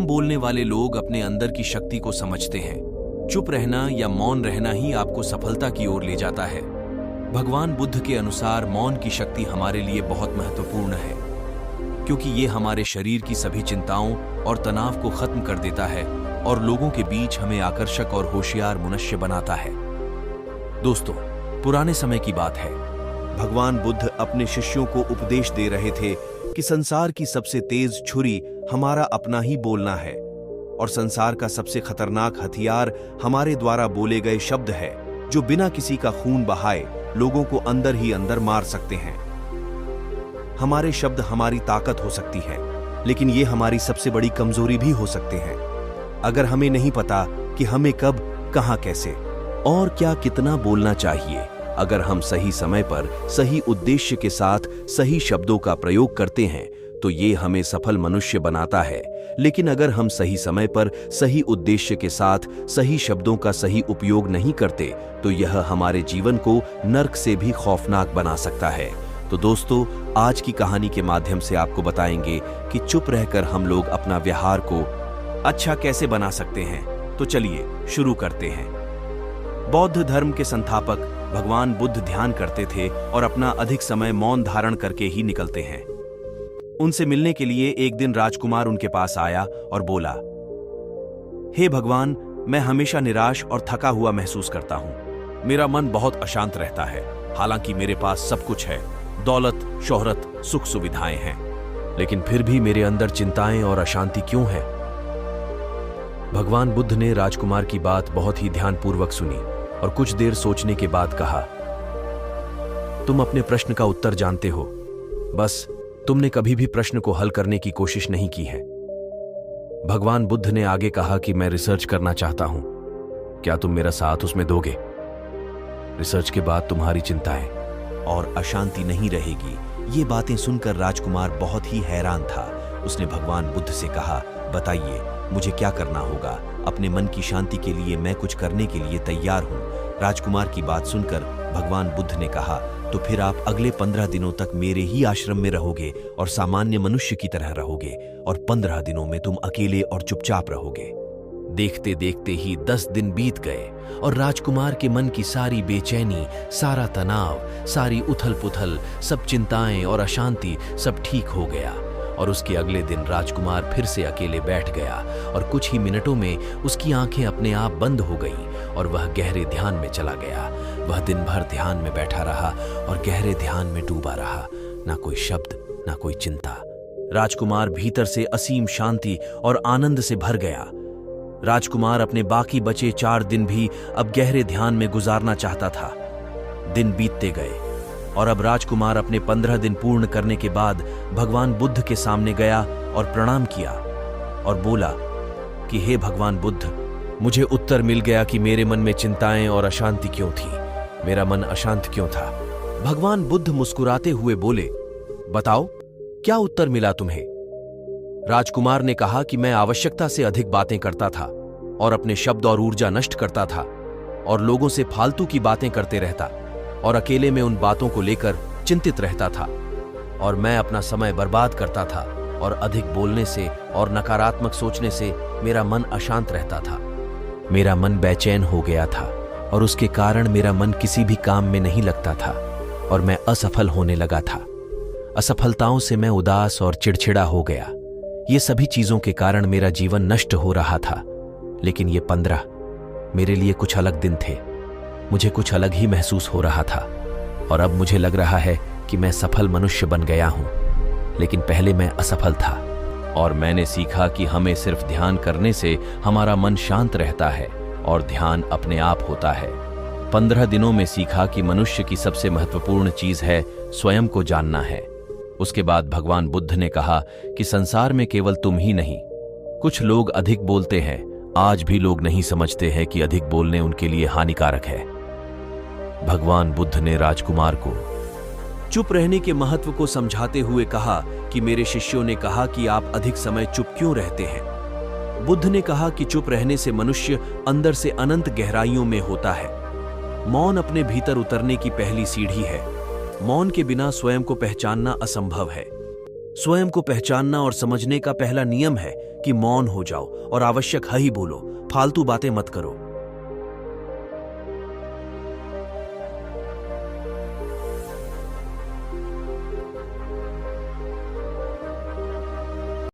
बोलने वाले लोग अपने अंदर की शक्ति को समझते हैं। चुप रहना या मौन रहना ही आपको सफलता की ओर ले जाता है। भगवान बुद्ध के अनुसार मौन की शक्ति हमारे लिए बहुत महत्वपूर्ण है, क्योंकि ये हमारे शरीर की सभी चिंताओं और तनाव को खत्म कर देता है और लोगों के बीच हमें आकर्षक और होशियार मनुष्य बनाता है। दोस्तों, पुराने समय की बात है। भगवान बुद्ध अपने शिष्यों को उपदेश दे रहे थे कि संसार की सबसे तेज छुरी हमारा अपना ही बोलना है और संसार का सबसे खतरनाक हथियार हमारे द्वारा बोले गए शब्द है, जो बिना किसी का खून बहाए लोगों को अंदर ही अंदर मार सकते हैं। हमारे शब्द हमारी ताकत हो सकती है, लेकिन ये हमारी सबसे बड़ी कमजोरी भी हो सकते हैं। अगर हमें नहीं पता कि हमें कब, कहां, कैसे और क्या कितना बोलना चाहिए, अगर हम सही समय पर सही उद्देश्य के साथ सही शब्दों का प्रयोग करते हैं तो ये हमें सफल मनुष्य बनाता है। लेकिन अगर हम सही समय पर सही उद्देश्य के साथ सही शब्दों का सही उपयोग नहीं करते तो यह हमारे जीवन को नर्क से भी खौफनाक बना सकता है। तो दोस्तों, आज की कहानी के माध्यम से आपको बताएंगे कि चुप रहकर हम लोग अपना व्यवहार को अच्छा कैसे बना सकते हैं। तो चलिए शुरू करते हैं। बौद्ध धर्म के संस्थापक भगवान बुद्ध ध्यान करते थे और अपना अधिक समय मौन धारण करके ही निकलते हैं। उनसे मिलने के लिए एक दिन राजकुमार उनके पास आया और बोला, हे भगवान, मैं हमेशा निराश और थका हुआ महसूस करता हूं। मेरा मन बहुत अशांत रहता है, हालांकि मेरे पास सब कुछ है, दौलत, शोहरत, सुख सुविधाएं हैं, लेकिन फिर भी मेरे अंदर चिंताएं और अशांति क्यों है? भगवान बुद्ध ने राजकुमार की बात बहुत ही ध्यानपूर्वक सुनी और कुछ देर सोचने के बाद कहा, तुम अपने प्रश्न का उत्तर जानते हो, बस तुमने कभी भी प्रश्न को हल करने की कोशिश नहीं की है। भगवान बुद्ध ने आगे कहा कि मैं रिसर्च करना चाहता हूं, क्या तुम मेरा साथ उसमें दोगे? रिसर्च के बाद तुम्हारी चिंताएं और अशांति नहीं रहेगी। ये बातें सुनकर राजकुमार बहुत ही हैरान था। उसने भगवान बुद्ध से कहा, बताइए मुझे क्या करना होगा? अपने मन की शांति के लिए मैं कुछ करने के लिए तैयार हूं। राजकुमार की बात सुनकर भगवान बुद्ध ने कहा, तो फिर आप अगले 15 दिनों तक मेरे ही आश्रम में रहोगे और सामान्य मनुष्य की तरह रहोगे, और 15 दिनों में तुम अकेले और चुपचाप रहोगे। देखते देखते ही 10 दिन बीत गए और राजकुमार के मन की सारी बेचैनी, सारा तनाव, सारी उथल पुथल, सब चिंताएं और अशांति सब ठीक हो गया। और उसके अगले दिन राजकुमार फिर से अकेले बैठ गया और कुछ ही मिनटों में उसकी आंखें अपने आप बंद हो गईं और वह गहरे ध्यान में चला गया। वह दिन भर ध्यान में बैठा रहा और गहरे ध्यान में डूबा रहा। ना कोई शब्द, ना कोई चिंता। राजकुमार भीतर से असीम शांति और आनंद से भर गया। राजकुमार अपने बाकी बचे 4 दिन भी अब गहरे ध्यान में गुजारना चाहता था। दिन बीतते गए और अब राजकुमार अपने 15 दिन पूर्ण करने के बाद भगवान बुद्ध के सामने गया और प्रणाम किया और बोला कि हे भगवान बुद्ध, मुझे उत्तर मिल गया कि मेरे मन में चिंताएं और अशांति क्यों थी। मेरा मन अशांत क्यों था? भगवान बुद्ध मुस्कुराते हुए बोले, बताओ क्या उत्तर मिला तुम्हें? राजकुमार ने कहा कि मैं आवश्यकता से अधिक बातें करता था और अपने शब्द और ऊर्जा नष्ट करता था और लोगों से फालतू की बातें करते रहता और अकेले में उन बातों को लेकर चिंतित रहता था, और मैं अपना समय बर्बाद करता था और अधिक बोलने से और नकारात्मक सोचने से मेरा मन अशांत रहता था। मेरा मन बेचैन हो गया था और उसके कारण मेरा मन किसी भी काम में नहीं लगता था और मैं असफल होने लगा था। असफलताओं से मैं उदास और चिड़चिड़ा हो गया। ये सभी चीजों के कारण मेरा जीवन नष्ट हो रहा था। लेकिन ये 15 मेरे लिए कुछ अलग दिन थे। मुझे कुछ अलग ही महसूस हो रहा था और अब मुझे लग रहा है कि मैं सफल मनुष्य बन गया हूं। लेकिन पहले मैं असफल था और मैंने सीखा कि हमें सिर्फ ध्यान करने से हमारा मन शांत रहता है और ध्यान अपने आप होता है। 15 दिनों में सीखा कि मनुष्य की सबसे महत्वपूर्ण चीज है स्वयं को जानना है। उसके बाद भगवान बुद्ध ने कहा कि संसार में केवल तुम ही नहीं, कुछ लोग अधिक बोलते हैं। आज भी लोग नहीं समझते हैं कि अधिक बोलने उनके लिए हानिकारक है। भगवान बुद्ध ने राजकुमार को चुप रहने के महत्व को समझाते हुए कहा कि मेरे शिष्यों ने कहा कि आप अधिक समय चुप क्यों रहते हैं। बुद्ध ने कहा कि चुप रहने से मनुष्य अंदर से अनंत गहराइयों में होता है। मौन अपने भीतर उतरने की पहली सीढ़ी है। मौन के बिना स्वयं को पहचानना असंभव है। स्वयं को पहचानना और समझने का पहला नियम है कि मौन हो जाओ और आवश्यक है ही बोलो, फालतू बातें मत करो।